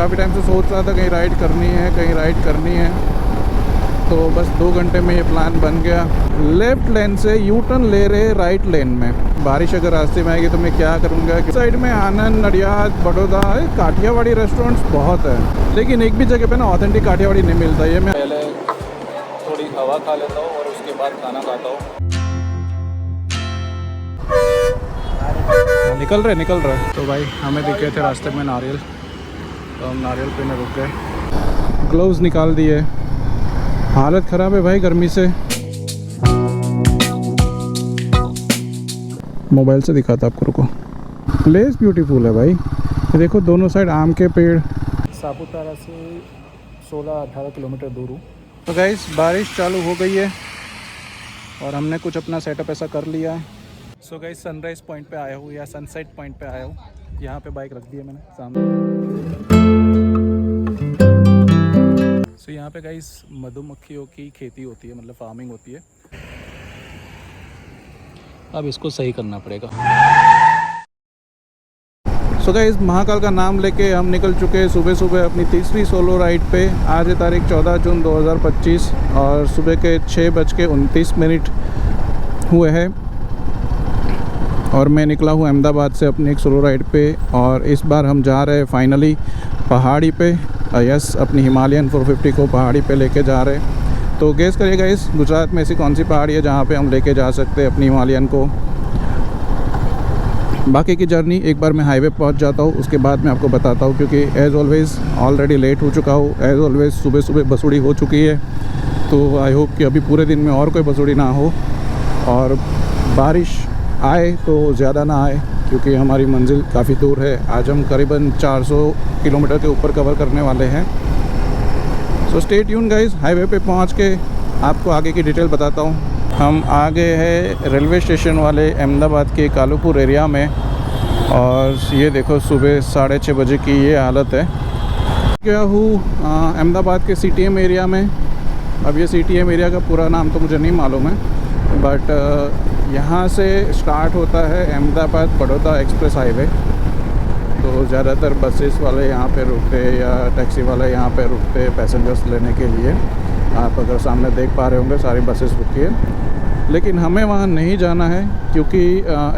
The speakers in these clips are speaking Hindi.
काफ़ी टाइम से सोच रहा था कहीं राइड करनी है, तो बस 2 घंटे में ये प्लान बन गया। लेफ़्ट लेन से यू टर्न ले रहे राइट लेन में। बारिश अगर रास्ते में आएगी तो मैं क्या करूँगा कि साइड में आनंद, नडियाद, बड़ौदा, काठियावाड़ी रेस्टोरेंट्स बहुत है, लेकिन एक भी जगह पे ना ऑथेंटिक काठियावाड़ी नहीं मिलता। ये मैं पहले थोड़ी हवा खा लेता हूँ और उसके बाद खाना खाता हूँ। निकल रहे। तो भाई हमें दिखे थे रास्ते में नारियल, तो हम नारियल पीने रुक गए। ग्लव्स निकाल दिए, हालत ख़राब है भाई गर्मी से। मोबाइल से दिखाता आपको, रुको। प्लेस ब्यूटीफुल है भाई, ये देखो दोनों साइड आम के पेड़। सापुतारा से 16-18 किलोमीटर दूर हूँ। तो गाइस बारिश चालू हो गई है और हमने कुछ अपना सेटअप ऐसा कर लिया है। सो गाइस सनराइज़ पॉइंट पे आया हूँ या सनसेट पॉइंट पे आया हूँ। यहाँ पे बाइक रख दी है मैंने सामने। सो यहाँ पे गाइस मधुमक्खियों की खेती होती है, मतलब फार्मिंग होती है। अब इसको सही करना पड़ेगा। सो गाइस महाकाल का नाम लेके हम निकल चुके हैं सुबह अपनी तीसरी सोलो राइड पे। आज है तारीख 14 जून 2025 और सुबह के 6:29 हुए हैं और मैं निकला हूँ अहमदाबाद से अपनी एक सोलो राइड पे। और इस बार हम जा रहे हैं फाइनली पहाड़ी पे। यस, अपनी हिमालयन 450 को पहाड़ी पे लेके जा रहे हैं। तो गेस करिएगा इस गुजरात में ऐसी कौन सी पहाड़ी है जहाँ पे हम लेके जा सकते हैं अपनी हिमालयन को। बाकी की जर्नी एक बार मैं हाईवे पहुँच जाता हूँ, उसके बाद मैं आपको बताता हूँ, क्योंकि एज़ ऑलवेज़ ऑलरेडी लेट हो चुका हूँ। एज़ ऑलवेज़ सुबह बसुड़ी हो चुकी है, तो आई होप कि अभी पूरे दिन में और कोई बसुड़ी ना हो और बारिश आए तो ज़्यादा ना आए, क्योंकि हमारी मंजिल काफ़ी दूर है। आज हम करीबन 400 किलोमीटर के ऊपर कवर करने वाले हैं। So stay tune guys, highway पे पहुंच के आपको आगे की डिटेल बताता हूं। हम आ गए हैं रेलवे स्टेशन वाले अहमदाबाद के कालूपुर एरिया में और ये देखो सुबह 6:30 बजे की ये हालत है। गया हूँ अहमदाबाद के CTM एरिया में। अब ये CTM एरिया का पूरा नाम तो मुझे नहीं मालूम है, बट यहाँ से स्टार्ट होता है अहमदाबाद बड़ौदा एक्सप्रेस हाईवे। तो ज़्यादातर बसेस वाले यहाँ पे रुकते या टैक्सी वाले यहाँ पे रुकते पैसेंजर्स लेने के लिए। आप अगर सामने देख पा रहे होंगे सारी बसेस रुकी है, लेकिन हमें वहाँ नहीं जाना है क्योंकि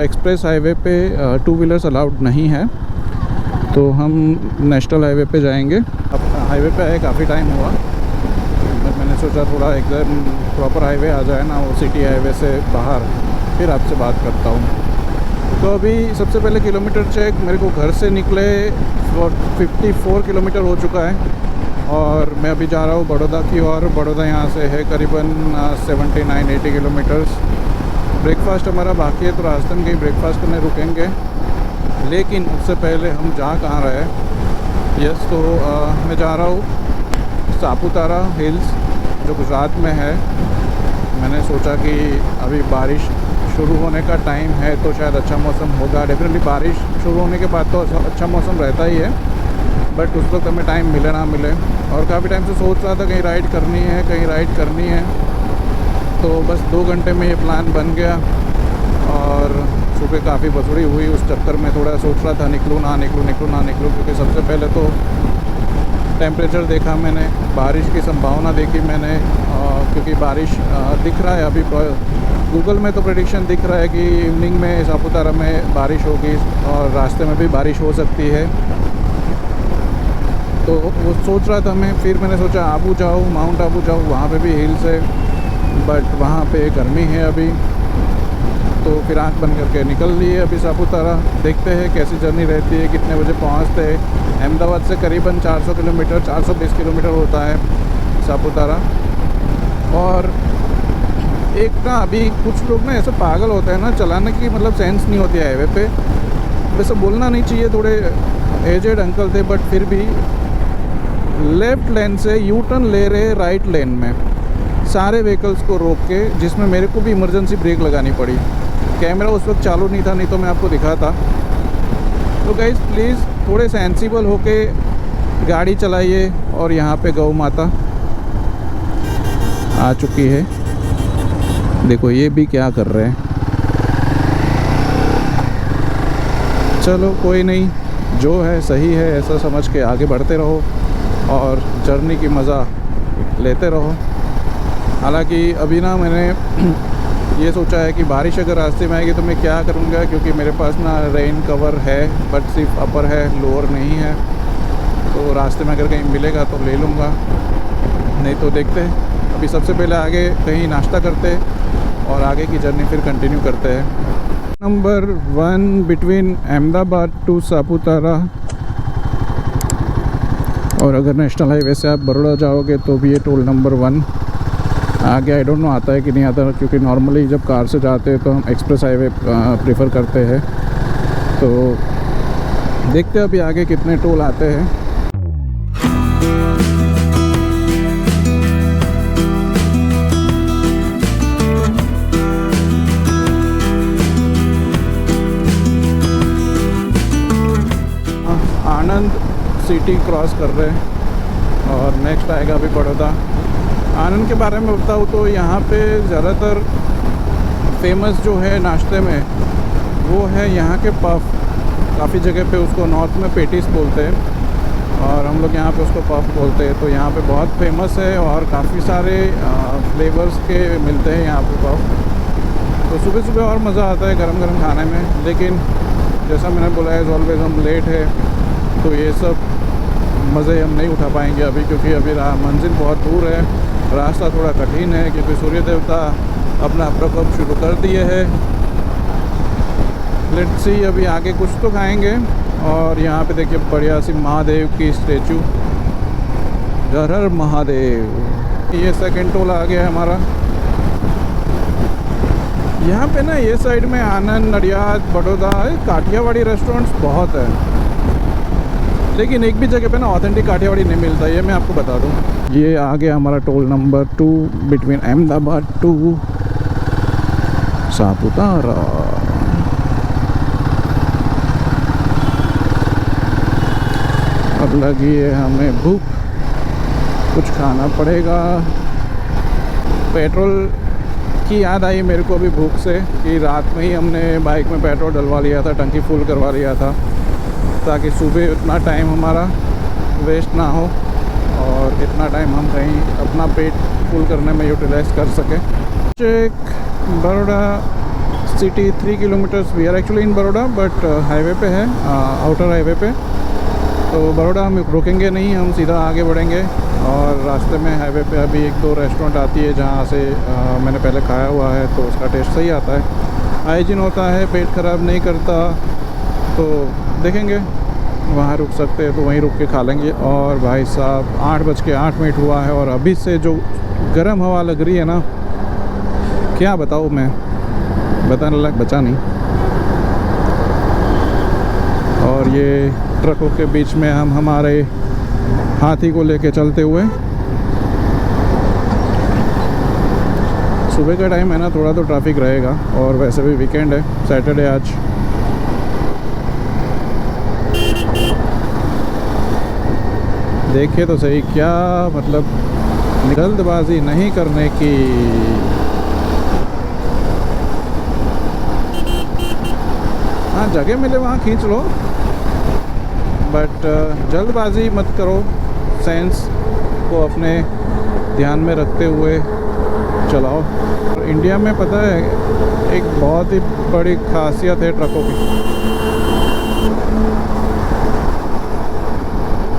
एक्सप्रेस हाईवे पे 2 व्हीलर्स अलाउड नहीं है। तो हम नेशनल हाईवे पे जाएंगे। अब हाईवे पे आए काफ़ी टाइम हुआ, मैंने सोचा थोड़ा एकदम प्रॉपर हाईवे आ जाए ना, वो सिटी हाईवे से बाहर, फिर आपसे बात करता हूँ। तो अभी सबसे पहले किलोमीटर चेक। मेरे को घर से निकले 54 किलोमीटर हो चुका है और मैं अभी जा रहा हूँ बड़ौदा की ओर। बड़ौदा यहाँ से है करीबन 79-80 किलोमीटर्स। ब्रेकफास्ट हमारा बाकी है, तो रास्ते में कहीं ब्रेकफास्ट करने रुकेंगे, लेकिन उससे पहले हम जा कहाँ रहे हैं। यस, तो मैं जा रहा हूँ सापुतारा हिल्स जो गुजरात में है। मैंने सोचा कि अभी बारिश शुरू होने का टाइम है तो शायद अच्छा मौसम होगा। डेफिनेटली बारिश शुरू होने के बाद तो अच्छा मौसम रहता ही है, बट उस वक्त हमें टाइम मिले ना मिले। और काफ़ी टाइम से सोच रहा था कहीं राइड करनी है, तो बस 2 घंटे में ये प्लान बन गया। और सुबह काफ़ी बसुड़ी हुई, उस चक्कर में थोड़ा सोच रहा था निकलूँ ना निकलूँ, क्योंकि सबसे पहले तो टेम्परेचर देखा मैंने, बारिश की संभावना देखी मैंने, क्योंकि बारिश दिख रहा है अभी गूगल में तो प्रेडिक्शन दिख रहा है कि इवनिंग में सापुतारा में बारिश होगी और रास्ते में भी बारिश हो सकती है। तो वो सोच रहा था मैं, फिर मैंने सोचा आबू जाऊँ, माउंट आबू जाऊँ, वहाँ पे भी हिल्स है, बट वहाँ पे गर्मी है अभी। तो फिर आँख बंद करके निकल लिए अभी सापुतारा। देखते हैं कैसी जर्नी रहती है, कितने बजे पहुँचते हैं। अहमदाबाद से करीबन 400 किलोमीटर 420 किलोमीटर होता है सापुतारा। और एक ना अभी कुछ लोग ना ऐसे पागल होते हैं ना, चलाने की मतलब सेंस नहीं होती है हाईवे पे। वैसे बोलना नहीं चाहिए, थोड़े एजेड अंकल थे, बट फिर भी लेफ़्ट लेन से यू टर्न ले रहे राइट लेन में सारे व्हीकल्स को रोक के, जिसमें मेरे को भी इमरजेंसी ब्रेक लगानी पड़ी। कैमरा उस वक्त चालू नहीं था, नहीं तो मैं आपको दिखाता। तो गाइस प्लीज़ थोड़े सेंसिबल होके गाड़ी चलाइए। और यहाँ पे गौ माता आ चुकी है, देखो ये भी क्या कर रहे हैं। चलो कोई नहीं, जो है सही है ऐसा समझ के आगे बढ़ते रहो और जर्नी की मज़ा लेते रहो। हालांकि अभी ना मैंने ये सोचा है कि बारिश अगर रास्ते में आएगी तो मैं क्या करूँगा, क्योंकि मेरे पास ना रेन कवर है बट सिर्फ अपर है, लोअर नहीं है। तो रास्ते में अगर कहीं मिलेगा तो ले लूँगा, नहीं तो देखते हैं। अभी सबसे पहले आगे कहीं नाश्ता करते और आगे की जर्नी फिर कंटिन्यू करते हैं। Number 1 between Ahmedabad to Saputara. और अगर नेशनल हाईवे से आप बड़ौदा जाओगे तो भी ये टोल नंबर 1 आगे। आई डोंट नो आता है कि नहीं आता, क्योंकि नॉर्मली जब कार से जाते हैं तो हम एक्सप्रेस हाईवे प्रेफर करते हैं। तो देखते हैं अभी आगे कितने टोल आते हैं। आनंद सिटी क्रॉस कर रहे हैं और नेक्स्ट आएगा अभी बड़ौदा। आनंद के बारे में बताऊँ तो यहाँ पे ज़्यादातर फेमस जो है नाश्ते में वो है यहाँ के पफ। काफ़ी जगह पे उसको नॉर्थ में पेटिस बोलते हैं और हम लोग यहाँ पे उसको पफ बोलते हैं। तो यहाँ पे बहुत फेमस है और काफ़ी सारे फ्लेवर्स के मिलते हैं यहाँ पे पफ। तो सुबह सुबह और मज़ा आता है गरम गरम खाने में। लेकिन जैसा मैंने बोला एज ऑलवेज हम लेट है, तो ये सब मज़े हम नहीं उठा पाएंगे अभी, क्योंकि अभी मंजिल बहुत दूर है, रास्ता थोड़ा कठिन है, क्योंकि सूर्य देवता अपना प्रकोप शुरू कर दिए है। लेट्स सी अभी आगे कुछ तो खाएंगे। और यहाँ पे देखिए बढ़िया सी महादेव की स्टैचू, हर हर महादेव। ये सेकंड टोल आ गया है हमारा। यहाँ पे ना ये साइड में आनंद, नडियाद, बड़ौदा, काठियावाड़ी रेस्टोरेंट्स बहुत है, लेकिन एक भी जगह पे ना ऑथेंटिक काठियावाड़ी नहीं मिलता, ये मैं आपको बता दूँ। ये आ गया हमारा toll number 2 between Ahmedabad to Saputara. अब लगी है हमें भूख, कुछ खाना पड़ेगा। पेट्रोल की याद आई मेरे को अभी भूख से कि रात में ही हमने बाइक में पेट्रोल डलवा लिया था, टंकी फुल करवा लिया था, ताकि सुबह इतना टाइम हमारा वेस्ट ना हो और इतना टाइम हम कहीं अपना पेट फुल करने में यूटिलाइज कर सकें। Check Baroda city 3 kilometres. We are actually in Baroda but highway पे है, आउटर हाईवे पे। तो बड़ौदा हम रुकेंगे नहीं, हम सीधा आगे बढ़ेंगे। और रास्ते में हाईवे पे अभी 1-2 रेस्टोरेंट आती है जहाँ से मैंने पहले खाया हुआ है, तो उसका टेस्ट सही आता है, हाइजीन होता है, पेट ख़राब नहीं करता। तो देखेंगे वहाँ रुक सकते हैं तो वहीं रुक के खा लेंगे। और भाई साहब 8:08 हुआ है और अभी से जो गर्म हवा लग रही है ना, क्या बताऊँ मैं, बताने लायक बचा नहीं। और ये ट्रकों के बीच में हम हमारे हाथी को लेके चलते हुए, सुबह का टाइम है ना, थोड़ा तो ट्रैफिक रहेगा और वैसे भी वीकेंड है, सैटरडे आज। देखिए तो सही, क्या मतलब जल्दबाजी नहीं करने की। हाँ जगह मिले वहाँ खींच लो, बट जल्दबाजी मत करो, सेंस को अपने ध्यान में रखते हुए चलाओ। और इंडिया में पता है एक बहुत ही बड़ी खासियत है ट्रकों की,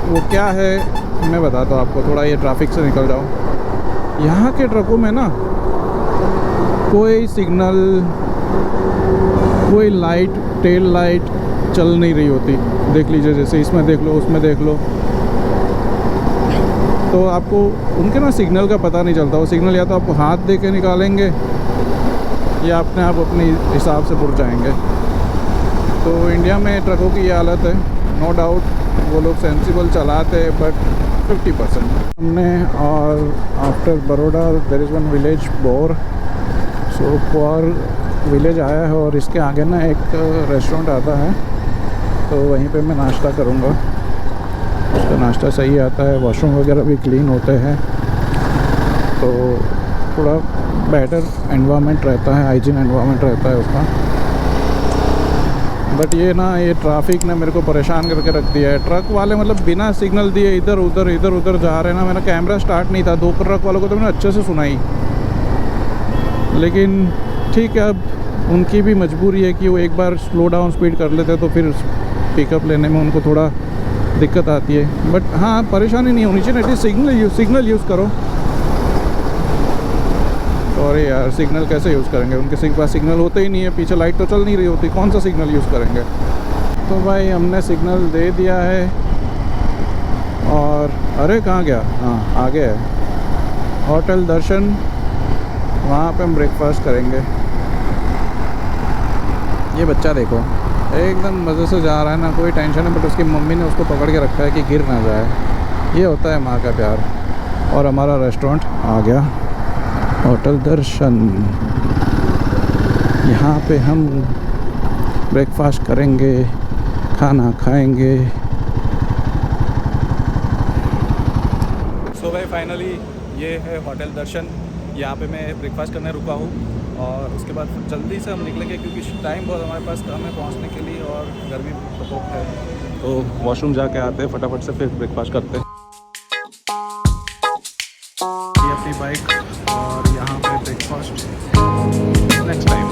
वो क्या है मैं बताता हूँ आपको। थोड़ा ये ट्रैफिक से निकल जाओ। यहाँ के ट्रकों में ना कोई सिग्नल, कोई लाइट, टेल लाइट चल नहीं रही होती। देख लीजिए, जैसे इसमें देख लो, उसमें देख लो, तो आपको उनके ना सिग्नल का पता नहीं चलता। वो सिग्नल या तो आपको हाथ दे के निकालेंगे या अपने आप अपने हिसाब से मुड़ जाएंगे। तो इंडिया में ट्रकों की ये हालत है। नो डाउट वो लोग सेंसिबल चलाते हैं बट 50% हमने। और after Baroda there is one village Bor. So Por village आया है और इसके आगे ना एक रेस्टोरेंट आता है, तो वहीं पे मैं नाश्ता करूँगा। उसका नाश्ता सही आता है, वॉशरूम वगैरह भी क्लीन होते हैं, तो थोड़ा बेटर एनवायरनमेंट रहता है, हाइजीन एनवायरनमेंट रहता है उसका। बट ये ना, ये ट्रैफिक ने मेरे को परेशान करके रख दिया है। ट्रक वाले मतलब बिना सिग्नल दिए इधर उधर जा रहे हैं ना। मेरा कैमरा स्टार्ट नहीं था, 2 ट्रक वालों को तो मैंने अच्छे से सुनाई, लेकिन ठीक है, अब उनकी भी मजबूरी है कि वो एक बार स्लो डाउन स्पीड कर लेते तो फिर पिकअप लेने में उनको थोड़ा दिक्कत आती है। बट हाँ, परेशानी नहीं होनी चाहिए। एटलीस्ट सिग्नल यूज़ करो। और यार, सिग्नल कैसे यूज़ करेंगे? उनके पास सिग्नल होते ही नहीं है, पीछे लाइट तो चल नहीं रही होती, कौन सा सिग्नल यूज़ करेंगे? तो भाई हमने सिग्नल दे दिया है। और अरे कहाँ गया? हाँ, आगे है होटल दर्शन, वहाँ पे हम ब्रेकफास्ट करेंगे। ये बच्चा देखो, एकदम मज़े से जा रहा है ना, कोई टेंशन नहीं। बट उसकी मम्मी ने उसको पकड़ के रखा है कि गिर ना जाए। ये होता है माँ का प्यार। और हमारा रेस्टोरेंट आ गया, होटल दर्शन। यहाँ पे हम ब्रेकफास्ट करेंगे, खाना खाएंगे। सो भाई फाइनली ये है होटल दर्शन। यहाँ पे मैं ब्रेकफास्ट करने रुका हूँ और उसके बाद जल्दी से हम निकलेंगे क्योंकि टाइम बहुत हमारे पास कम है पहुँचने के लिए और गर्मी प्रकोप है। तो वॉशरूम जाके आते हैं फटाफट से, फिर ब्रेकफास्ट करते हैं। ये अपनी बाइक और यहाँ पे ब्रेकफास्ट नेक्स्ट टाइम।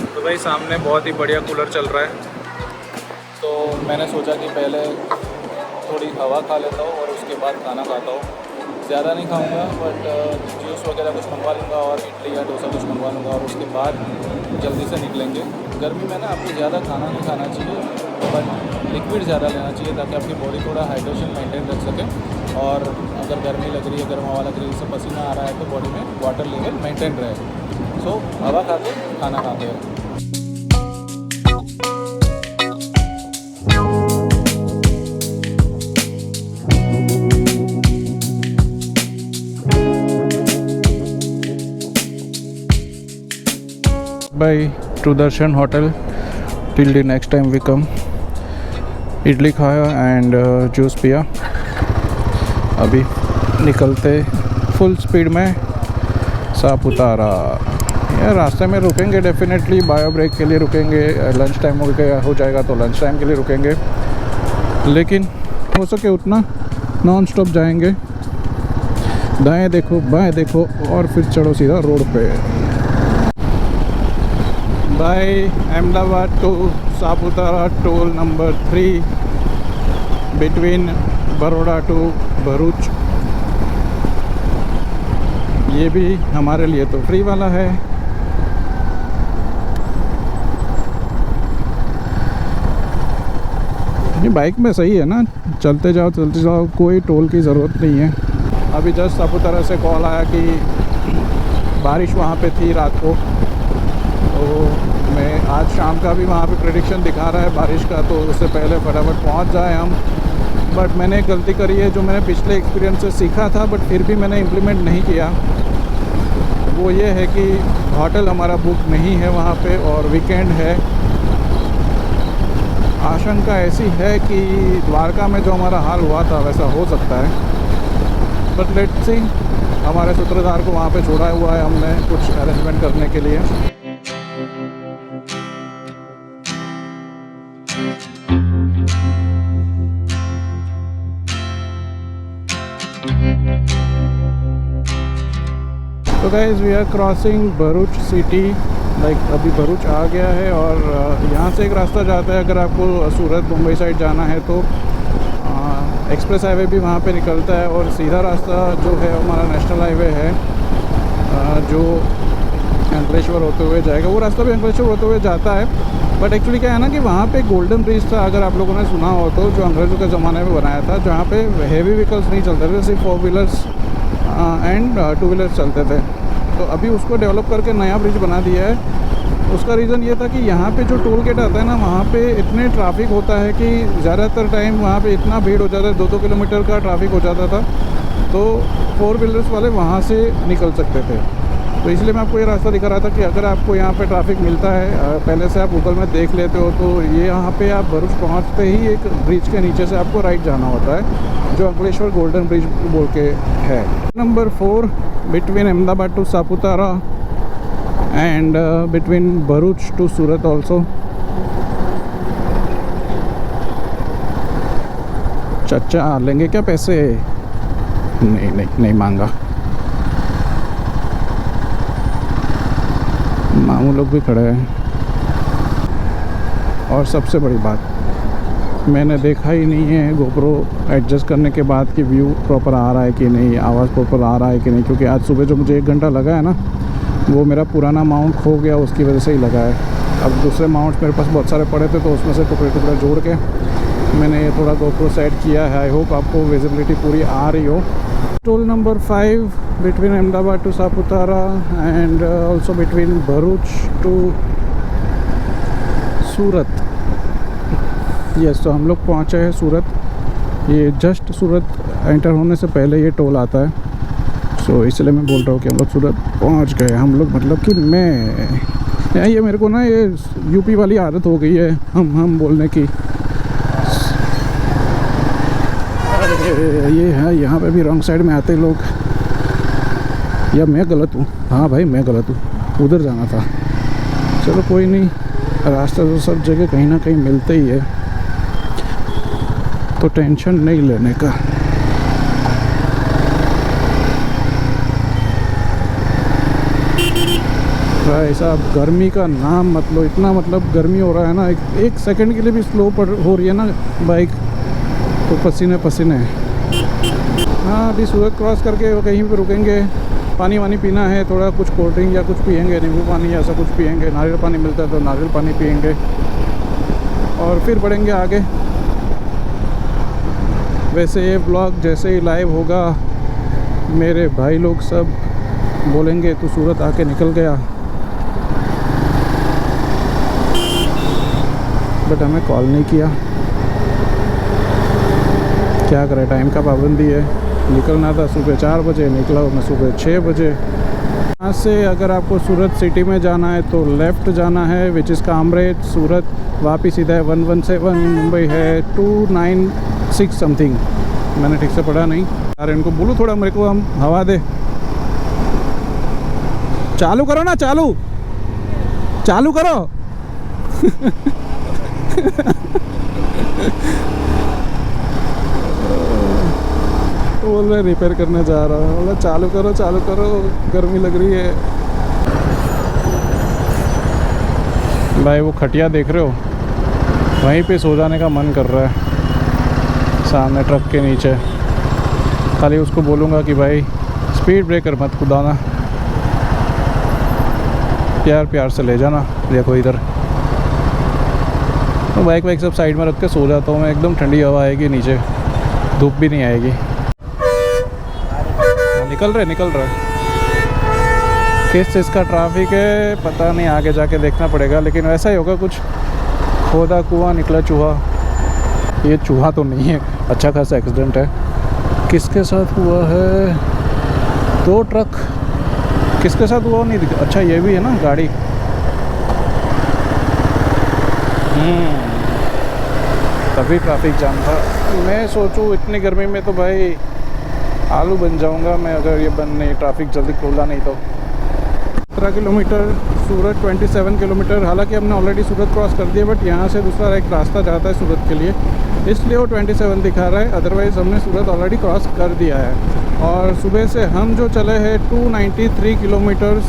तो भाई सामने बहुत ही बढ़िया कूलर चल रहा है, तो मैंने सोचा कि पहले थोड़ी हवा खा लेता हूँ और उसके बाद खाना खाता हूँ। ज़्यादा नहीं खाऊंगा, बट जूस वगैरह कुछ मंगवा लूँगा और इडली या डोसा कुछ मंगवा लूँगा और उसके बाद जल्दी से निकलेंगे। गर्मी में ना आपको ज़्यादा खाना नहीं खाना चाहिए, बट लिक्विड ज़्यादा लेना चाहिए ताकि आपकी बॉडी थोड़ा हाइड्रेशन मेंटेन रख सके। और अगर गर्मी लग रही है, गर्म हवा लग रही है, इससे पसीना आ रहा है, तो बॉडी में वाटर लेवल मेंटेन रहे। सो हवा खाते खाना खाते हैं। Bye to Darshan Hotel till the next time we come. Idli खाया एंड जूस पिया। अभी निकलते फुल स्पीड में सापुतारा। यार रास्ते में रुकेंगे डेफिनेटली, बायो ब्रेक के लिए रुकेंगे। लंच टाइम हो जाएगा तो लंच टाइम के लिए रुकेंगे, लेकिन हो सके उतना नॉन स्टॉप जाएंगे। दाएं देखो बाएं देखो और फिर चढ़ो सीधा रोड पे। By Ahmedabad to Saputara toll number 3 between Baroda to Bharuch. ये भी हमारे लिए तो फ्री वाला है। ये बाइक में सही है ना, चलते जाओ, कोई टोल की ज़रूरत नहीं है। अभी जस्ट सापुतारा से कॉल आया कि बारिश वहाँ पे थी रात को, तो मैं आज शाम का भी वहाँ पे प्रेडिक्शन दिखा रहा है बारिश का, तो उससे पहले फटाफट पहुँच जाए हम। बट मैंने एक गलती करी है जो मैंने पिछले एक्सपीरियंस से सीखा था, बट फिर भी मैंने इम्प्लीमेंट नहीं किया। वो ये है कि होटल हमारा बुक नहीं है वहाँ पे और वीकेंड है। आशंका ऐसी है कि द्वारका में जो हमारा हाल हुआ था वैसा हो सकता है, बट लेट्स सी। हमारे सूत्रधार को वहाँ पे छोड़ा हुआ है हमने कुछ अरेंजमेंट करने के लिए। तो guys we are crossing Bharuch city. Like अभी भरूच आ गया है और यहाँ से एक रास्ता जाता है, अगर आपको सूरत मुंबई साइड जाना है तो एक्सप्रेस हाईवे भी वहाँ पे निकलता है। और सीधा रास्ता जो है हमारा नेशनल हाईवे है जो अंकलेश्वर होते हुए जाएगा। वो रास्ता भी अंकलेश्वर होते हुए जाता है, बट एक्चुअली क्या है ना कि वहाँ पे गोल्डन ब्रिज था, अगर आप लोगों ने सुना हो तो, जो अंग्रेज़ों के ज़माने में बनाया था, जहाँ पे हेवी व्हीकल्स नहीं चलते थे, सिर्फ 4 व्हीलर्स एंड 2 व्हीलर्स चलते थे। तो अभी उसको डेवलप करके नया ब्रिज बना दिया है। उसका रीज़न ये था कि यहाँ पे जो टोल गेट आता है ना, वहाँ पे इतने ट्रैफिक होता है कि ज़्यादातर टाइम वहाँ पे इतना भीड़ हो जाता है, 2-2 किलोमीटर का ट्रैफिक हो जाता था, तो 4 व्हीलर्स वाले वहाँ से निकल सकते थे। तो इसलिए मैं आपको ये रास्ता दिखा रहा था कि अगर आपको यहाँ पे ट्रैफिक मिलता है, पहले से आप गूगल में देख लेते हो, तो ये यहाँ पे आप भरूच पहुँचते ही एक ब्रिज के नीचे से आपको राइट जाना होता है, जो अंकलेश्वर गोल्डन ब्रिज बोल के है। Number 4 between Ahmedabad to Saputara and between Bharuch to Surat also. चाचा लेंगे क्या पैसे? नहीं नहीं नहीं मांगा। मामू लोग भी खड़े हैं। और सबसे बड़ी बात, मैंने देखा ही नहीं है गोप्रो एडजस्ट करने के बाद कि व्यू प्रॉपर आ रहा है कि नहीं, आवाज़ प्रॉपर आ रहा है कि नहीं, क्योंकि आज सुबह जो मुझे 1 घंटा लगा है ना, वो मेरा पुराना माउंट खो गया, उसकी वजह से ही लगा है। अब दूसरे माउंट्स मेरे पास बहुत सारे पड़े थे, तो उसमें से टुकड़े जोड़ के मैंने ये थोड़ा गोप्रो सेट किया है। आई होप आपको विजिबिलिटी पूरी आ रही हो। Toll number 5 between Ahmedabad to Saputara and also between Bharuch to Surat. Yes, तो हम लोग पहुँचे हैं सूरत। ये जस्ट सूरत एंटर होने से पहले ये टोल आता है। सो इसलिए मैं बोल रहा हूँ कि हम लोग सूरत पहुँच गए। हम लोग मतलब कि मैं, ये मेरे को ना ये यूपी वाली आदत हो गई है हम बोलने की। ये है, यहाँ पे भी रॉन्ग साइड में आते लोग, या मैं गलत हूँ? हाँ भाई मैं गलत हूँ, उधर जाना था। चलो कोई नहीं, रास्ता तो सब जगह कहीं ना कहीं मिलते ही है, तो टेंशन नहीं लेने का। भाई साहब गर्मी का नाम मत लो, इतना मतलब गर्मी हो रहा है ना, एक सेकंड के लिए भी स्लो हो रही है ना बाइक, तो पसीने पसीने। हाँ, अभी सूरत क्रॉस करके कहीं पे रुकेंगे, पानी वानी पीना है, थोड़ा कुछ कोल्ड ड्रिंक या कुछ पियेंगे, नींबू पानी ऐसा कुछ पियेंगे, नारियल पानी मिलता है तो नारियल पानी पियेंगे, और फिर बढ़ेंगे आगे। वैसे ये ब्लॉग जैसे ही लाइव होगा, मेरे भाई लोग सब बोलेंगे तू सूरत आके निकल गया, बट हमें कॉल नहीं किया। क्या करें, टाइम का पाबंदी है। निकलना था सुबह 4 बजे, निकला मैं सुबह 6 बजे। यहाँ से अगर आपको सूरत सिटी में जाना है तो लेफ़्ट जाना है, विच इज़ कामरेज। सूरत वापस सीधा है 117, मुंबई है 296 समथिंग, मैंने ठीक से पढ़ा नहीं यार। इनको बोलो थोड़ा मेरे को हम हवा दे। चालू करो ना, चालू करो। बोल रहे रिपेयर करने जा रहा हूँ, बोला चालू करो, गर्मी लग रही है। भाई वो खटिया देख रहे हो, वहीं पे सो जाने का मन कर रहा है, सामने ट्रक के नीचे। खाली उसको बोलूँगा कि भाई स्पीड ब्रेकर मत कुदाना, प्यार से ले जाना। देखो इधर तो बाइक सब साइड में रख के सो जाता हूँ मैं, एकदम ठंडी हवा आएगी नीचे, धूप भी नहीं आएगी। निकल रहे किस चीज़ का ट्रैफिक है पता नहीं, आगे जाके देखना पड़ेगा, लेकिन वैसा ही होगा कुछ। खोदा कुआं निकला चूहा। ये चूहा तो नहीं है, अच्छा खासा एक्सीडेंट है। किसके साथ हुआ है? 2 ट्रक किसके साथ हुआ नहीं दिखा। अच्छा ये भी है ना गाड़ी। तभी ट्रैफिक जाम था। मैं सोचूं इतनी गर्मी में तो भाई आलू बन जाऊंगा मैं, अगर ये बंद नहीं, ट्रैफिक जल्दी खोला नहीं तो। 17 किलोमीटर सूरत, 27 किलोमीटर। हालांकि हमने ऑलरेडी सूरत क्रॉस कर दिया, बट यहाँ से दूसरा एक रास्ता जाता है सूरत के लिए, इसलिए वो 27 दिखा रहा है। अदरवाइज़ हमने सूरत ऑलरेडी क्रॉस कर दिया है। और सुबह से हम जो चले हैं 293 किलोमीटर्स,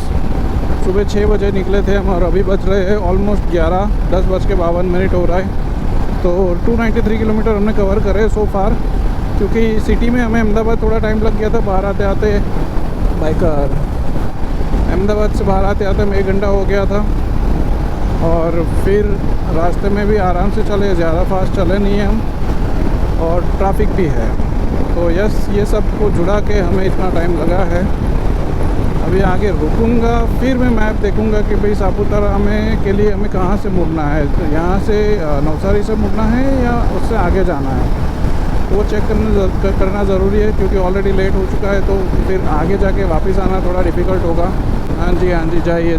सुबह 6 बजे निकले थे हम, और अभी बज रहे हैं ऑलमोस्ट 11, 10:52 हो रहा है। तो 293 किलोमीटर हमने कवर करे सो फार, क्योंकि सिटी में हमें अहमदाबाद थोड़ा टाइम लग गया था, बाहर आते आते बाइकर अहमदाबाद से बाहर आते आते में 1 घंटा हो गया था। और फिर रास्ते में भी आराम से चले, ज़्यादा फास्ट चले नहीं हैं हम, और ट्रैफिक भी है। तो यस, ये सब को जुड़ा के हमें इतना टाइम लगा है। अभी आगे रुकूंगा, फिर मैं मैप देखूंगा कि भाई सापुतारा में के लिए हमें कहाँ से मुड़ना है, तो यहाँ से नवसारी से मुड़ना है या उससे आगे जाना है, तो वो चेक करना ज़रूरी है, क्योंकि ऑलरेडी लेट हो चुका है। तो फिर आगे जाके वापस आना थोड़ा डिफ़िकल्ट होगा। हाँ जी जाइए।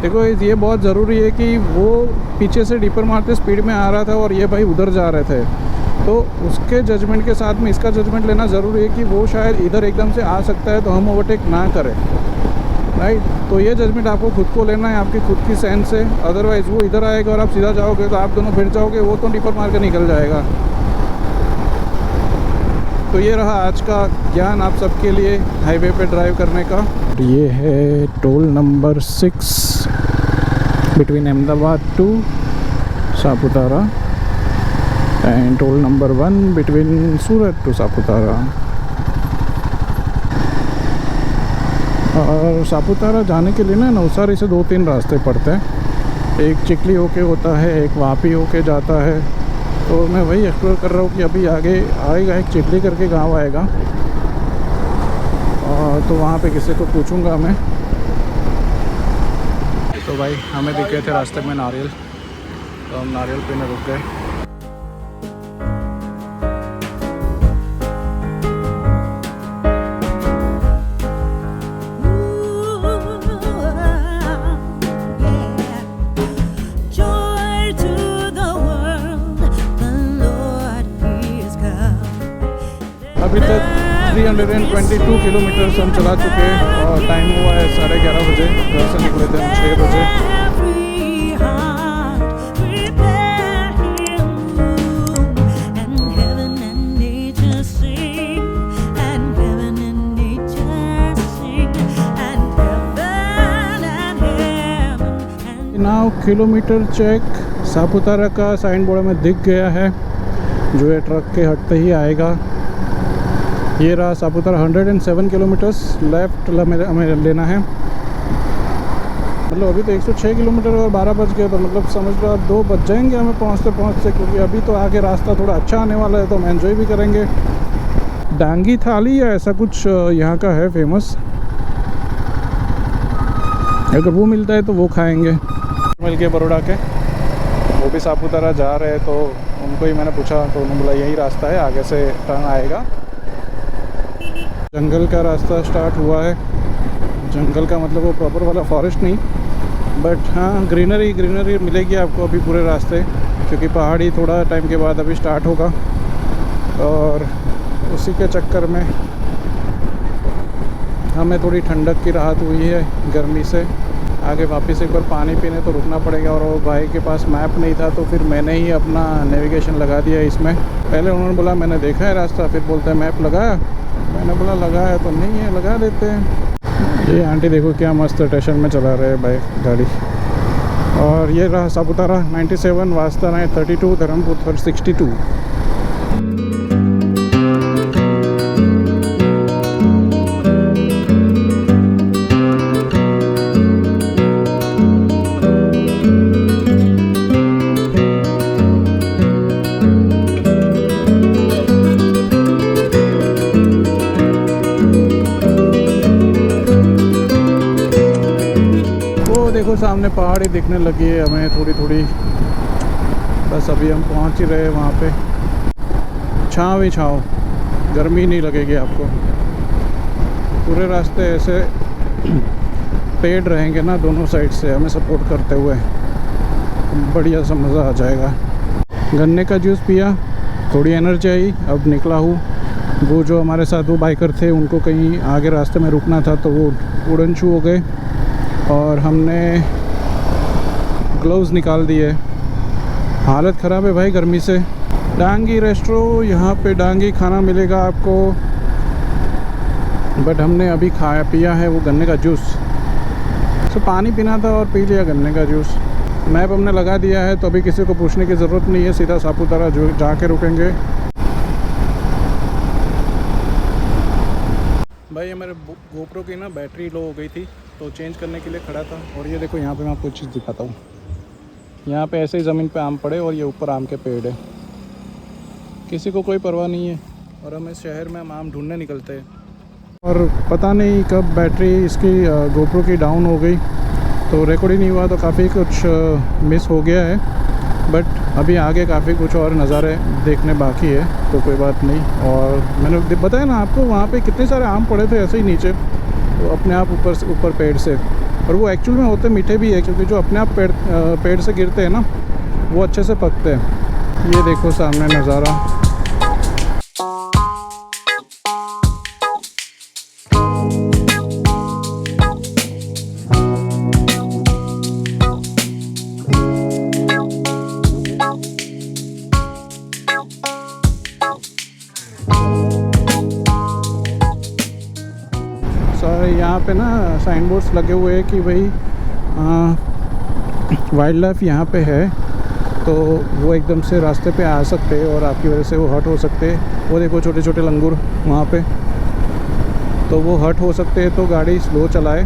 देखो ये बहुत ज़रूरी है कि वो पीछे से डीपर मारते स्पीड में आ रहा था और ये भाई उधर जा रहे थे, तो उसके जजमेंट के साथ में इसका जजमेंट लेना ज़रूरी है कि वो शायद इधर एकदम से आ सकता है, तो हम ओवरटेक ना करें। राइट। तो ये जजमेंट आपको खुद को लेना है, आपकी खुद की सेंस से। अदरवाइज़ वो इधर आएगा और आप सीधा जाओगे तो आप दोनों भिड़ जाओगे, वो तो टिपर मार के निकल जाएगा। तो ये रहा आज का ज्ञान आप सबके लिए हाईवे पे ड्राइव करने का। ये है toll number 6 between Ahmedabad to Saputara and toll number 1 between Surat to Saputara. और सापुतारा जाने के लिए ना नवसारी से 2-3 रास्ते पड़ते हैं। एक चिखली होके होता है, एक वापी होके जाता है। तो मैं वही एक्सप्लोर कर रहा हूँ कि अभी आगे आएगा एक चिखली करके गांव आएगा, और तो वहाँ पे किसी को पूछूंगा मैं। तो भाई हमें दिख गए थे रास्ते में नारियल, तो हम नारियल पीने रुक गए। अभी तक 322 किलोमीटर हम चला चुके हैं और टाइम हुआ है 11:30 बजे। घर से निकले थे हम 6 बजे। नाउ किलोमीटर चेक सापुतारा का साइन बोर्ड में दिख गया है, जो ये ट्रक के हटते ही आएगा। ये रहा सापुतारा। 107 किलोमीटर्स लेफ़्ट हमें लेना है। मतलब अभी तो 106 किलोमीटर और 12 बज गए, तो मतलब समझ लो आप 2 बज जाएंगे हमें पहुँचते, क्योंकि अभी तो आगे रास्ता थोड़ा अच्छा आने वाला है, तो हम एंजॉय भी करेंगे। डांगी थाली या ऐसा कुछ यहाँ का है फेमस, अगर वो मिलता है तो वो खाएंगे। मिल के बड़ौदा के, वो भी सापुतारा जा रहे हैं, तो उनको ही मैंने पूछा तो उन्होंने बोला यही रास्ता है, आगे से टर्न आएगा। जंगल का रास्ता स्टार्ट हुआ है। जंगल का मतलब वो प्रॉपर वाला फॉरेस्ट नहीं, बट हाँ ग्रीनरी मिलेगी आपको अभी पूरे रास्ते, क्योंकि पहाड़ी थोड़ा टाइम के बाद अभी स्टार्ट होगा। और उसी के चक्कर में हमें थोड़ी ठंडक की राहत हुई है गर्मी से। आगे वापस एक बार पानी पीने तो रुकना पड़ेगा, और वो भाई के पास मैप नहीं था, तो फिर मैंने ही अपना नेविगेशन लगा दिया इसमें। पहले उन्होंने बोला मैंने देखा है रास्ता, फिर बोलता है मैप लगाया। मैंने बोला लगाया तो नहीं है, लगा देते हैं। ये आंटी देखो क्या मस्त स्टेशन में चला रहे हैं बाइक गाड़ी। और ये रहा सापुतारा 97, वास्ता 32, धर्मपुर 62। देखो सामने पहाड़ी दिखने लगी है हमें थोड़ी। बस अभी हम पहुंच ही रहे हैं वहाँ पे। छाँव ही छाँव, गर्मी नहीं लगेगी आपको। पूरे रास्ते ऐसे पेड़ रहेंगे ना दोनों साइड से हमें सपोर्ट करते हुए, बढ़िया सा मज़ा आ जाएगा। गन्ने का जूस पिया, थोड़ी एनर्जी आई। अब निकला हूँ। वो जो हमारे साथ वो बाइकर थे, उनको कहीं आगे रास्ते में रुकना था, तो वो उड़न छू हो गए और हमने ग्लव्स निकाल दिए। हालत ख़राब है भाई गर्मी से। डांगी रेस्टोरेंट, यहाँ पे डांगी खाना मिलेगा आपको, बट हमने अभी खाया पिया है वो गन्ने का जूस। तो पानी पीना था और पी लिया गन्ने का जूस। मैप हमने लगा दिया है, तो अभी किसी को पूछने की ज़रूरत नहीं है, सीधा सापुतारा जाके रुकेंगे। भाई हमारे गोप्रो की ना बैटरी लो हो गई थी, तो चेंज करने के लिए खड़ा था। और ये देखो यहाँ पे मैं आपको चीज़ दिखाता हूँ। यहाँ पे ऐसे ही ज़मीन पे आम पड़े और ये ऊपर आम के पेड़ है, किसी को कोई परवाह नहीं है। और हम इस शहर में हम आम ढूंढने निकलते हैं, और पता नहीं कब बैटरी इसकी गोप्रो की डाउन हो गई, तो रिकॉर्ड ही नहीं हुआ, तो काफ़ी कुछ मिस हो गया है। बट अभी आगे काफ़ी कुछ और नज़ारे देखने बाकी है, तो कोई बात नहीं। और मैंने बताया ना आपको, वहाँ पे कितने सारे आम पड़े थे ऐसे ही नीचे, तो अपने आप ऊपर पेड़ से। और वो एक्चुअल में होते मीठे भी है, क्योंकि जो अपने आप पेड़ से गिरते हैं ना, वो अच्छे से पकते हैं। ये देखो सामने नज़ारा। यहाँ पे ना साइन बोर्ड्स लगे हुए हैं कि भाई वाइल्ड लाइफ यहाँ पे है, तो वो एकदम से रास्ते पे आ सकते हैं और आपकी वजह से वो हर्ट हो सकते हैं। वो देखो छोटे छोटे लंगूर वहाँ पे, तो वो हर्ट हो सकते हैं, तो गाड़ी स्लो चलाए।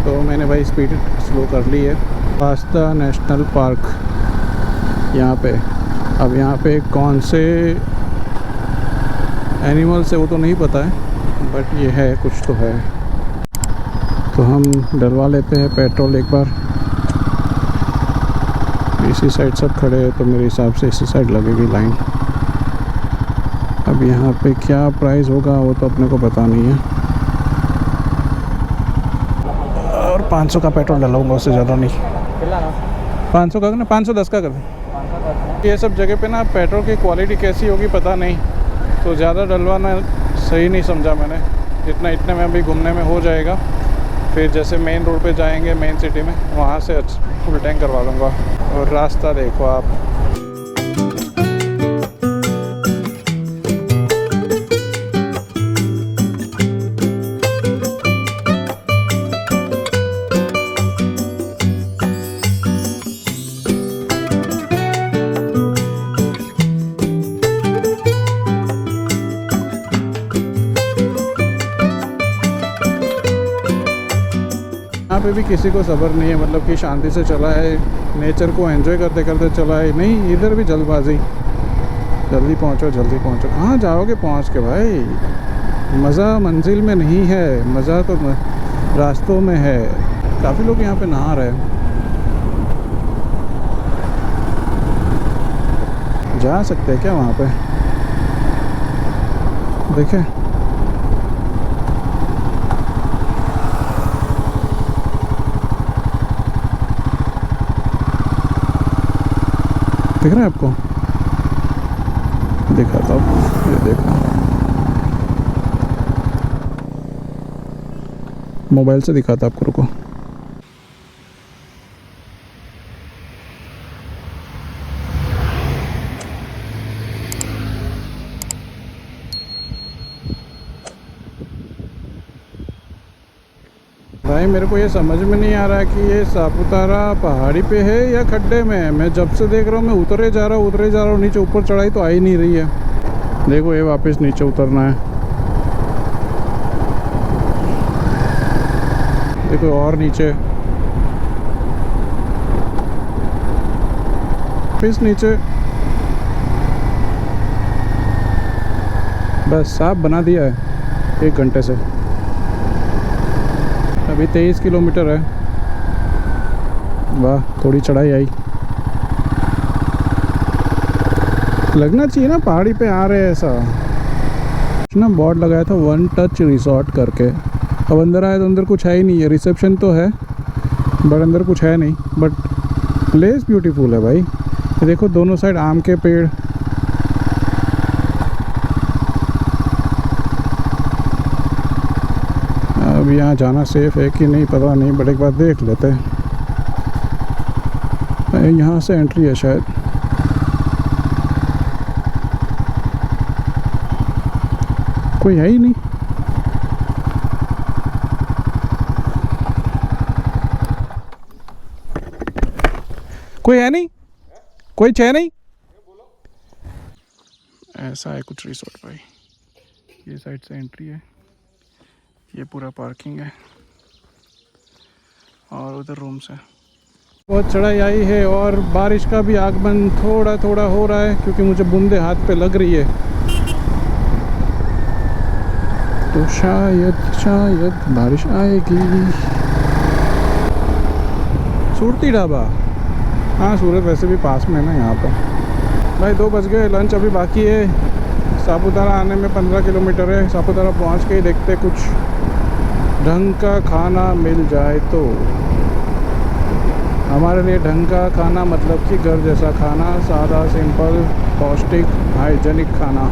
तो मैंने भाई स्पीड स्लो कर ली है। पास्ता नेशनल पार्क यहाँ पे। अब यहाँ पे कौन से एनिमल से वो तो नहीं पता है, बट ये है, कुछ तो है। तो हम डलवा लेते हैं पेट्रोल एक बार। इसी साइड सब खड़े हैं, तो मेरे हिसाब से इसी साइड लगेगी लाइन। अब यहाँ पे क्या प्राइस होगा वो तो अपने को पता नहीं है। और 500 का पेट्रोल डलवाऊंगा, उससे ज़्यादा नहीं। 500 का ना, 510 का कर दें। ये सब जगह पे ना पेट्रोल की क्वालिटी कैसी होगी पता नहीं, तो ज़्यादा डलवाना सही नहीं समझा मैंने। जितना इतने में अभी घूमने में हो जाएगा, फिर जैसे मेन रोड पे जाएंगे मेन सिटी में, वहाँ से फुल टैंक करवा लूँगा। और रास्ता देखो आप, यहाँ पे भी किसी को सब्र नहीं है, मतलब कि शांति से चला है, नेचर को एंजॉय करते करते चला है। नहीं, इधर भी जल्दबाजी, जल्दी पहुँचो जल्दी पहुँचो। कहाँ जाओगे पहुँच के भाई? मज़ा मंजिल में नहीं है, मज़ा तो रास्तों में है। काफ़ी लोग यहाँ पे नहा रहे हैं, जा सकते हैं क्या वहाँ पे? देखें, दिख रहा है आपको? दिखाता हूँ, ये देखो, मोबाइल से दिखाता आपको, रुको। भाई मेरे को ये समझ में नहीं आ रहा है कि ये सापुतारा पहाड़ी पे है या खड्डे में है। मैं जब से देख रहा हूँ, मैं उतरे जा रहा हूँ नीचे, ऊपर चढ़ाई तो आ ही नहीं रही है। देखो ये वापस नीचे उतरना है, देखो और नीचे, वापस नीचे। बस साफ बना दिया है 1 घंटे से। अभी 23 किलोमीटर है। वाह, थोड़ी चढ़ाई आई। लगना चाहिए ना पहाड़ी पे आ रहे हैं ऐसा ना। बोर्ड लगाया था 1 टच रिसोर्ट करके। अब अंदर आए तो अंदर कुछ है ही नहीं है। रिसेप्शन तो है बट अंदर कुछ है नहीं। बट प्लेस ब्यूटीफुल है भाई। देखो दोनों साइड आम के पेड़। अब यहाँ जाना सेफ़ है कि नहीं पता नहीं, बट एक बार देख लेते हैं। यहाँ से एंट्री है शायद। कोई है ही नहीं। कोई है नहीं, कोई है नहीं। ऐसा है कुछ रिसोर्ट भाई। ये साइड से एंट्री है, ये पूरा पार्किंग है और उधर रूम्स है। बहुत चढ़ाई आई है और बारिश का भी आगमन थोड़ा थोड़ा हो रहा है, क्योंकि मुझे बूंदे हाथ पे लग रही है। तो शायद बारिश आएगी। सूरती ढाबा, हाँ सूरत वैसे भी पास में है ना यहाँ पर। भाई 2 बज गए, लंच अभी बाकी है। सापुतारा आने में 15 किलोमीटर है। सापुतारा पहुँच के ही देखते कुछ ढंग का खाना मिल जाए तो। हमारे लिए ढंग का खाना मतलब कि घर जैसा खाना, सादा सिंपल पौष्टिक हाइजेनिक खाना।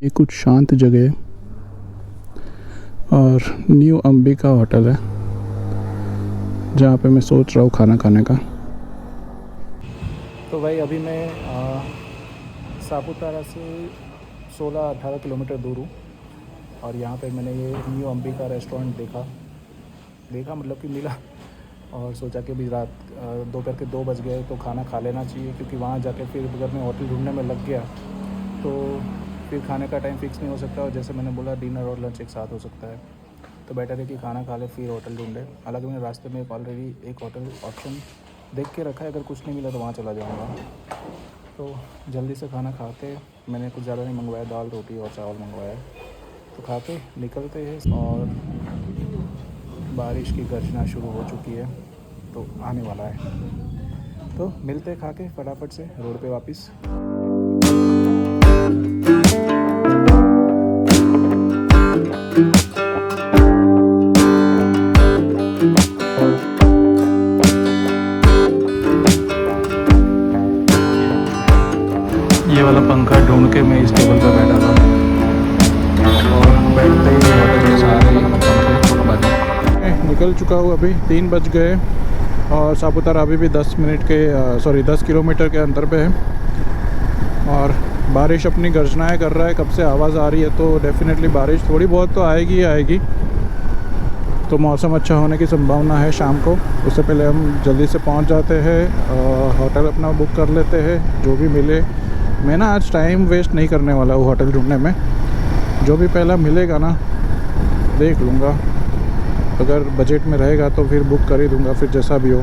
ये कुछ शांत जगह है और न्यू अंबिका होटल है जहाँ पे मैं सोच रहा हूँ खाना खाने का। तो भाई अभी मैं सापुतारा से 16-18 किलोमीटर दूर हूँ और यहाँ पे मैंने ये न्यू अंबिका रेस्टोरेंट देखा मतलब कि मिला, और सोचा कि अभी रात दोपहर के 2 बज गए तो खाना खा लेना चाहिए, क्योंकि वहाँ जाके फिर अगर मैं होटल ढूंढने में लग गया तो फिर खाने का टाइम फिक्स नहीं हो सकता, और जैसे मैंने बोला डिनर और लंच एक साथ हो सकता है, तो बेटर है कि खाना खा ले फिर होटल ढूंढे। हालांकि मैंने रास्ते में ऑलरेडी एक होटल ऑप्शन देख के रखा है, अगर कुछ नहीं मिला तो वहाँ चला जाऊँगा। तो जल्दी से खाना खाते, मैंने कुछ ज़्यादा नहीं मंगवाया, दाल रोटी और चावल मंगवाया, तो खाते निकलते हैं। और बारिश की गर्जना शुरू हो चुकी है, तो आने वाला है, तो मिलते खा के फटाफट से रोड पे वापस। ये वाला पंखा ढूंढ के मैं इस टेबल पे बैठा था, और बैठते ही होटल के सारे पंखे बजे। निकल चुका हूँ, अभी 3 बज गए, और सापुतारा अभी भी 10 किलोमीटर के अंतर पे है। और बारिश अपनी गर्जनाएँ कर रहा है, कब से आवाज़ आ रही है, तो डेफिनेटली बारिश थोड़ी बहुत तो आएगी ही आएगी। तो मौसम अच्छा होने की संभावना है शाम को। उससे पहले हम जल्दी से पहुंच जाते हैं, होटल अपना बुक कर लेते हैं, जो भी मिले। मैं ना आज टाइम वेस्ट नहीं करने वाला हूँ होटल ढूंढने में, जो भी पहला मिलेगा ना देख लूँगा, अगर बजट में रहेगा तो फिर बुक कर ही दूँगा, फिर जैसा भी हो।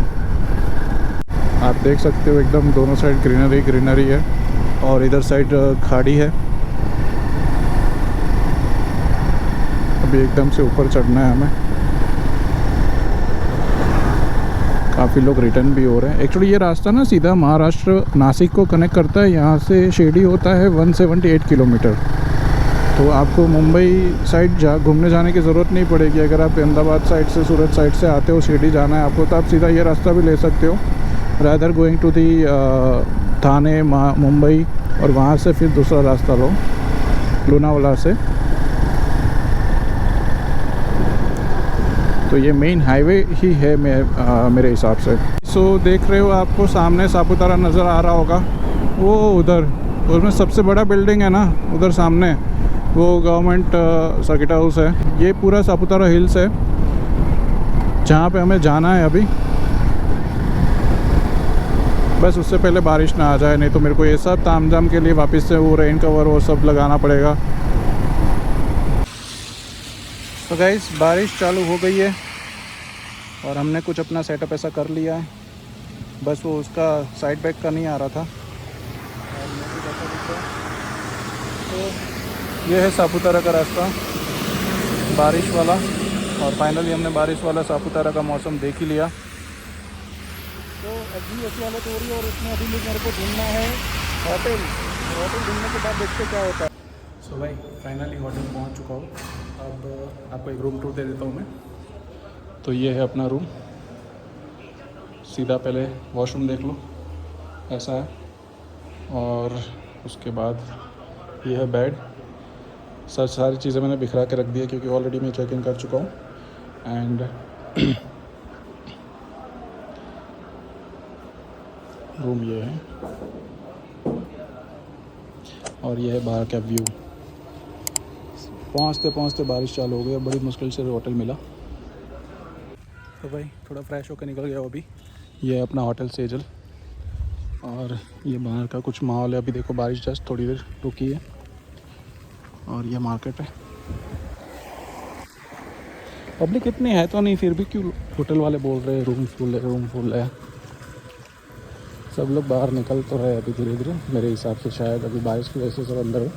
आप देख सकते हो एकदम दोनों साइड ग्रीनरी है, और इधर साइड खाड़ी है। अभी एकदम से ऊपर चढ़ना है हमें, काफ़ी लोग रिटर्न भी हो रहे हैं। एक्चुअली ये रास्ता ना सीधा महाराष्ट्र नासिक को कनेक्ट करता है, यहाँ से शिरडी होता है 178 किलोमीटर। तो आपको मुंबई साइड घूमने जाने की ज़रूरत नहीं पड़ेगी। अगर आप अहमदाबाद साइड से, सूरत साइड से आते हो, शिरडी जाना है आपको, तो आप सीधा ये रास्ता भी ले सकते हो, रादर गोइंग टू दी थाने मुंबई, और वहाँ से फिर दूसरा रास्ता लो लोनावाला से। तो ये मेन हाईवे ही है मेरे हिसाब से। सो देख रहे हो, आपको सामने सापुतारा नज़र आ रहा होगा, वो उधर उसमें सबसे बड़ा बिल्डिंग है ना उधर सामने, वो गवर्नमेंट सर्किट हाउस है। ये पूरा सापुतारा हिल्स है जहाँ पे हमें जाना है अभी। बस उससे पहले बारिश ना आ जाए, नहीं तो मेरे को ये सब तामझाम के लिए वापस से वो रेन कवर वो सब लगाना पड़ेगा। तो गाइस बारिश चालू हो गई है, और हमने कुछ अपना सेटअप ऐसा कर लिया है, बस वो उसका साइड बैक का नहीं आ रहा था। तो ये है सापुतारा का रास्ता, बारिश वाला, और फाइनली हमने बारिश वाला सापुतारा का मौसम देख ही लिया। तो अभी ऐसी हालत हो रही है, और उसमें अभी मेरे को ढूंढना है होटल ढूंढने के बाद देखते क्या होता है। सो भाई फाइनली होटल पहुंच चुका हूँ। अब आपको एक रूम टूर दे देता हूँ मैं। तो ये है अपना रूम, सीधा पहले वॉशरूम देख लो, ऐसा है, और उसके बाद ये है बेड। सारी चीज़ें मैंने बिखरा के रख दी है, क्योंकि ऑलरेडी मैं चेक इन कर चुका हूँ। एंड रूम ये है, और ये है बाहर का व्यू। पहुँचते पहुँचते बारिश चालू हो गई, बड़ी मुश्किल से होटल मिला। तो भाई थोड़ा फ्रेश होकर निकल गया अभी। ये है अपना होटल सेजल, और ये बाहर का कुछ माहौल है। अभी देखो बारिश जस्ट थोड़ी देर रुकी है, और ये मार्केट है। पब्लिक इतनी है तो नहीं, फिर भी क्यों होटल वाले बोल रहे हैं रूम फुल है। सब लोग बाहर निकल तो रहे अभी धीरे धीरे, मेरे हिसाब से शायद अभी बारिश की वजह से सब अंदर है।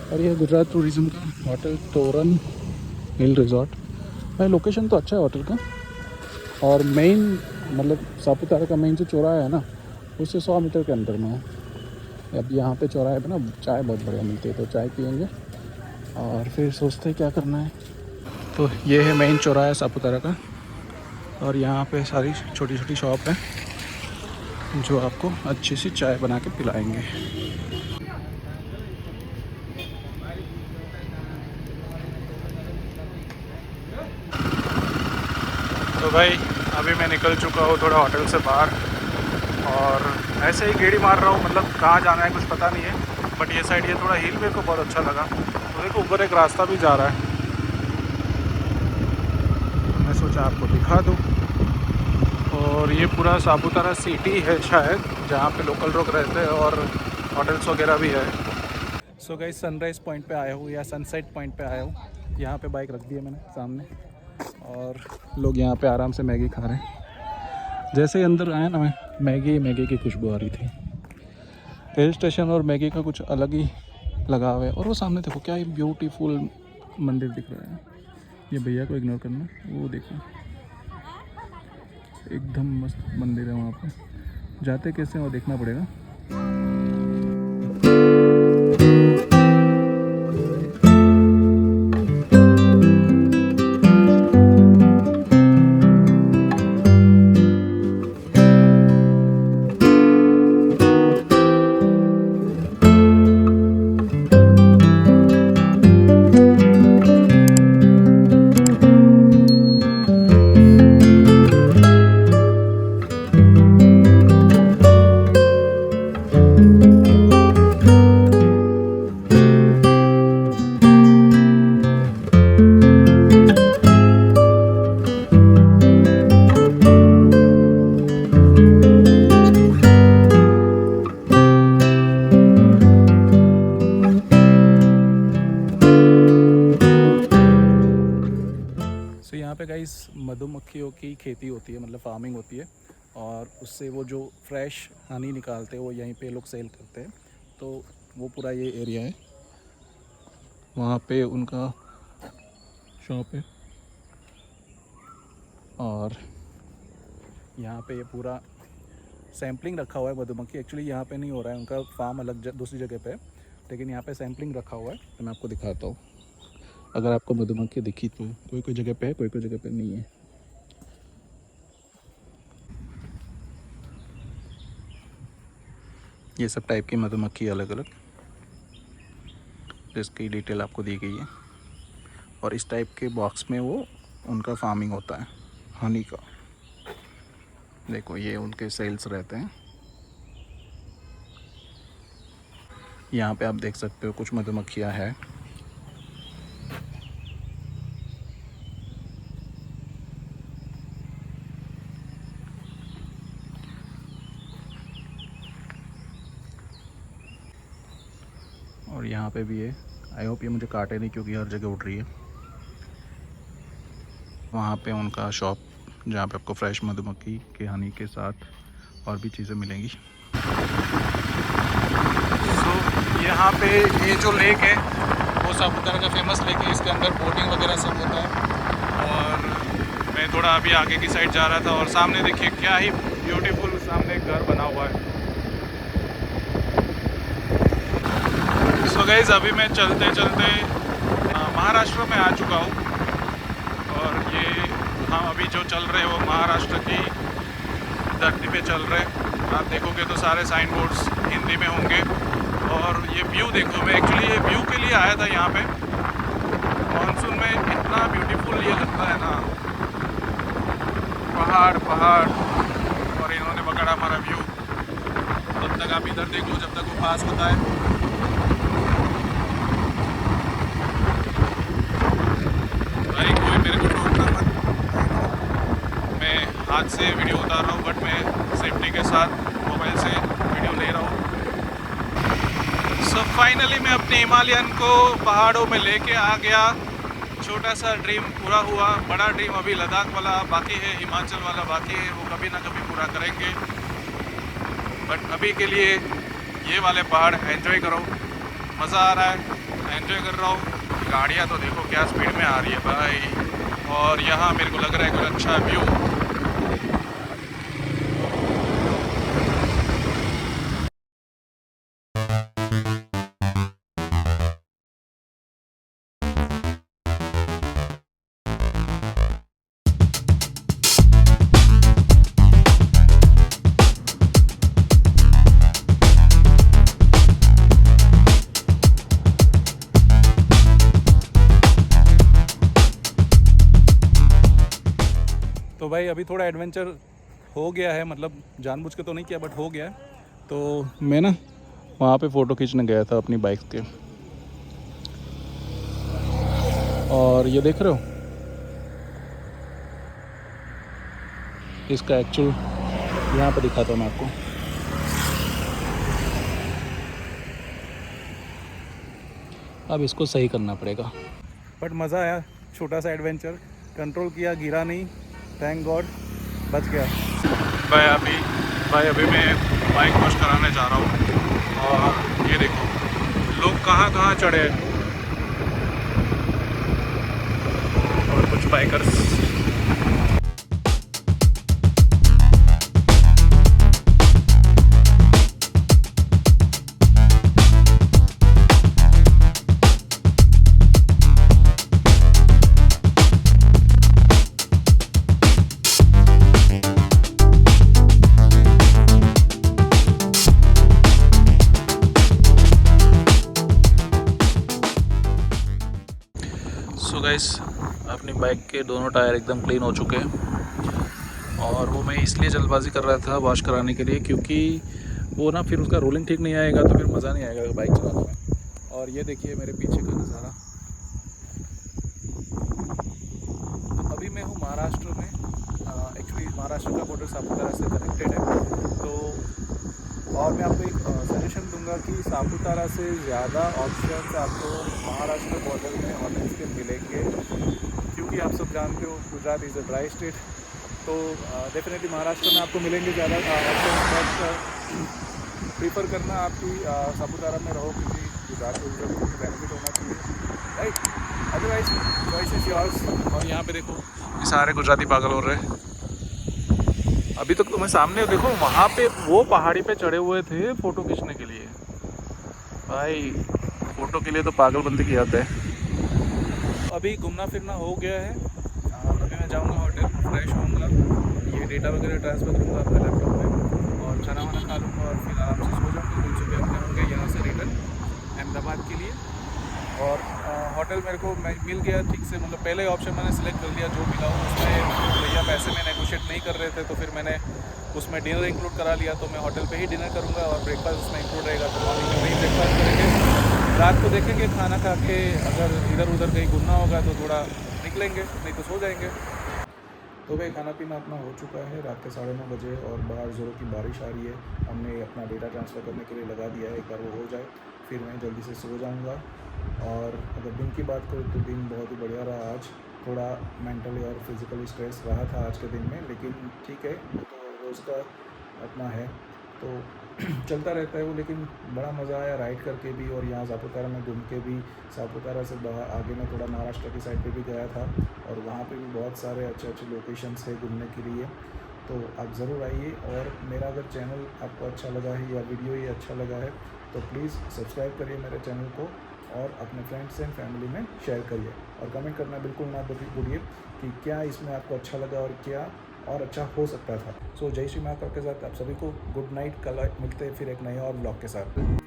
और ये गुजरात टूरिज्म का होटल तोरन हिल रिजॉर्ट। भाई लोकेशन तो अच्छा है होटल का, और मेन मतलब सापुतारा का मेन जो चौराहा है ना, उससे 100 मीटर के अंदर में है। अब यहाँ पे चौराहे पे ना चाय बहुत बढ़िया मिलती है, तो चाय पियेंगे और फिर सोचते हैं क्या करना है। तो ये है मेन चौराहा सापुतारा का, और यहाँ पे सारी छोटी छोटी शॉप है जो आपको अच्छी सी चाय बना के पिलाएंगे। तो भाई अभी मैं निकल चुका हूँ थोड़ा होटल से बाहर, और ऐसे ही गेड़ी मार रहा हूँ, मतलब कहाँ जाना है कुछ पता नहीं है। बट ये साइड ये थोड़ा हिल मेरे को बहुत अच्छा लगा, तो देखो ऊपर एक रास्ता भी जा रहा है, मैं सोचा आपको दिखा दूँ। और ये पूरा सापुतारा सिटी है शायद, जहाँ पे लोकल लोग रहते हैं और होटल्स वगैरह भी है। सो गाइस सनराइज़ पॉइंट पे आया हूँ या सनसेट पॉइंट पे आया हूँ। यहाँ पे बाइक रख दी है मैंने सामने और लोग यहाँ पे आराम से मैगी खा रहे हैं। जैसे ही अंदर आया ना मैं, मैगी की खुशबू आ रही थी। हिल स्टेशन और मैगी का कुछ अलग ही लगाव है। और वो सामने देखो क्या ही ब्यूटीफुल मंदिर दिख रहा है। ये भैया को इग्नोर करना, वो देखो एकदम मस्त मंदिर है। वहाँ पे जाते कैसे हैं वो देखना पड़ेगा। यहाँ पे गाइस मधुमक्खियों की खेती होती है, मतलब फार्मिंग होती है। और उससे वो जो फ्रेश हनी निकालते हैं वो यहीं पे लोग सेल करते हैं। तो वो पूरा ये एरिया है, वहाँ पे उनका शॉप है। और यहाँ पे ये पूरा सैम्पलिंग रखा हुआ है मधुमक्खी। एक्चुअली यहाँ पे नहीं हो रहा है, उनका फार्म अलग दूसरी जगह पे है, लेकिन यहाँ पे सैम्पलिंग रखा हुआ है। तो मैं आपको दिखाता हूँ। अगर आपको मधुमक्खी दिखी तो कोई कोई जगह पे है, कोई कोई जगह पे नहीं है। ये सब टाइप की मधुमक्खी अलग अलग, जिसकी डिटेल आपको दी गई है। और इस टाइप के बॉक्स में वो उनका फार्मिंग होता है हनी का। देखो ये उनके सेल्स रहते हैं। यहाँ पे आप देख सकते हो कुछ मधुमक्खियाँ हैं। और यहाँ पे भी है। आई होप ये मुझे काटे नहीं, क्योंकि हर जगह उड़ रही है। वहाँ पे उनका शॉप, जहाँ पे आपको फ्रेश मधुमक्खी के हनी के साथ और भी चीज़ें मिलेंगी। यहाँ पे ये जो लेक है वो सापुतारा का फेमस लेक है। इसके अंदर बोटिंग वगैरह सब होता है। और मैं थोड़ा अभी आगे की साइड जा रहा था और सामने देखिए क्या ही ब्यूटीफुल सामने एक घर बना हुआ है। सो गाइस अभी मैं चलते चलते महाराष्ट्र में आ चुका हूँ। और ये हम अभी जो चल रहे हैं वो महाराष्ट्र की धरती पे चल रहे हैं। आप देखोगे तो सारे साइन बोर्ड्स हिंदी में होंगे। और ये व्यू देखो, मैं एक्चुअली ये व्यू के लिए आया था यहाँ पे। मानसून में इतना ब्यूटीफुल ये लगता है ना, पहाड़ पहाड़, और इन्होंने पकड़ा हमारा व्यू। तब तक आप इधर देख लो जब तक वो पास होता है। भाई कोई मेरे को टोकना मत, मैं हाथ से वीडियो उतार रहा हूँ, बट मैं सेफ्टी के साथ मोबाइल से वीडियो ले रहा हूँ। सो फाइनली मैं अपने हिमालयन को पहाड़ों में लेके आ गया। छोटा सा ड्रीम पूरा हुआ, बड़ा ड्रीम अभी लद्दाख वाला बाकी है, हिमाचल वाला बाकी है, वो कभी ना कभी पूरा करेंगे। बट अभी के लिए ये वाले पहाड़ एंजॉय करो, मज़ा आ रहा है, एंजॉय कर रहा हूँ। गाड़ियाँ तो देखो क्या स्पीड में आ रही है भाई। और यहाँ मेरे को लग रहा है कुछ अच्छा व्यू। तो भाई अभी थोड़ा एडवेंचर हो गया है, मतलब जानबूझ के तो नहीं किया बट हो गया है। तो मैं ना वहाँ पे फ़ोटो खींचने गया था अपनी बाइक के। और ये देख रहे हो, इसका एक्चुअल यहाँ पे दिखाता हूँ मैं आपको। अब इसको सही करना पड़ेगा। बट मज़ा आया, छोटा सा एडवेंचर, कंट्रोल किया, गिरा नहीं, थैंक गॉड, बच गया। भाई अभी मैं बाइक वॉश कराने जा रहा हूँ और ये देखो लोग कहाँ कहाँ चढ़े हैं और कुछ बाइकर्स। सो गाइस, अपनी बाइक के दोनों टायर एकदम क्लीन हो चुके हैं और वो मैं इसलिए जल्दबाजी कर रहा था वॉश कराने के लिए क्योंकि वो ना फिर उसका रोलिंग ठीक नहीं आएगा तो फिर मज़ा नहीं आएगा बाइक चलाने में। और ये देखिए मेरे पीछे का नज़ारा। अभी मैं हूँ महाराष्ट्र में, एक्चुअली महाराष्ट्र का बॉर्डर सापुतारा से कनेक्टेड है। तो और मैं आपको एक सजेशन दूंगा कि सापुतारा से ज़्यादा ऑप्शंस आपको महाराष्ट्र बॉर्डर में होटल्स के मिलेंगे, क्योंकि आप सब जानते हो Gujarat is a dry state. तो डेफिनेटली महाराष्ट्र में आपको मिलेंगे ज़्यादा ऑप्शन, बट प्रीफर करना आपकी सापुतारा में रहो, क्योंकि गुजरात को बेनिफिट होना चाहिए, right? Otherwise choice is yours. और यहाँ पे देखो ये सारे गुजराती पागल हो रहे हैं। अभी तक तो मैं सामने देखो वहाँ पे वो पहाड़ी पे चढ़े हुए थे फ़ोटो खींचने के लिए। भाई फ़ोटो के लिए तो पागलबंदी की हद है। अभी घूमना फिरना हो गया है, अभी मैं जाऊँगा होटल, फ्रेश होऊंगा, ये डेटा वगैरह ट्रांसफ़र करूँगा अपने लैपटॉप में और खाना वाना खा लूँगा और फिर आराम से सो जाऊँगा। कल सुबह अपने होंगे यहाँ से रिटर्न अहमदाबाद के लिए। और होटल मेरे को मिल गया ठीक से, मतलब पहले ऑप्शन मैंने सेलेक्ट कर लिया जो मिला हो उसमें। भैया पैसे में नेगोशिएट नहीं कर रहे थे तो फिर मैंने उसमें डिनर इंक्लूड करा लिया, तो मैं होटल पे ही डिनर करूँगा और ब्रेकफास्ट उसमें इंक्लूड रहेगा। तो मॉर्निंग में वही ब्रेकफास्ट करेंगे, रात को देखेंगे खाना खा के अगर इधर उधर कहीं घूमना होगा तो थोड़ा निकलेंगे, नहीं तो सो जाएंगे। तो भाई खाना पीना अपना हो चुका है, रात के 9:30 बजे और बाहर ज़ोरों की बारिश आ रही है। हमने अपना डेटा ट्रांसफ़र करने के लिए लगा दिया है, एक बार वो हो जाए फिर मैं जल्दी से सो जाऊंगा। और अगर दिन की बात करूँ तो दिन बहुत ही बढ़िया रहा आज। थोड़ा मेंटली और फिज़िकली स्ट्रेस रहा था आज के दिन में, लेकिन ठीक है, वो तो रोज़ का अपना है तो चलता रहता है वो। लेकिन बड़ा मज़ा आया राइड करके भी और यहाँ सापुतारा में घूम के भी। सापुतारा से बाहर आगे मैं थोड़ा महाराष्ट्र की साइड पे भी गया था और वहाँ पे भी बहुत सारे अच्छे अच्छे लोकेशंस है घूमने के लिए। तो आप ज़रूर आइए। और मेरा अगर चैनल आपको अच्छा लगा है या वीडियो ही अच्छा लगा है तो प्लीज़ सब्सक्राइब करिए मेरे चैनल को और अपने फ्रेंड्स एंड फैमिली में शेयर करिए। और कमेंट करना बिल्कुल ना भूलिए कि क्या इसमें आपको अच्छा लगा और क्या और अच्छा हो सकता था। सो जय श्री महाकाल के साथ आप सभी को गुड नाइट। कल मिलते हैं फिर एक नए और ब्लॉग के साथ।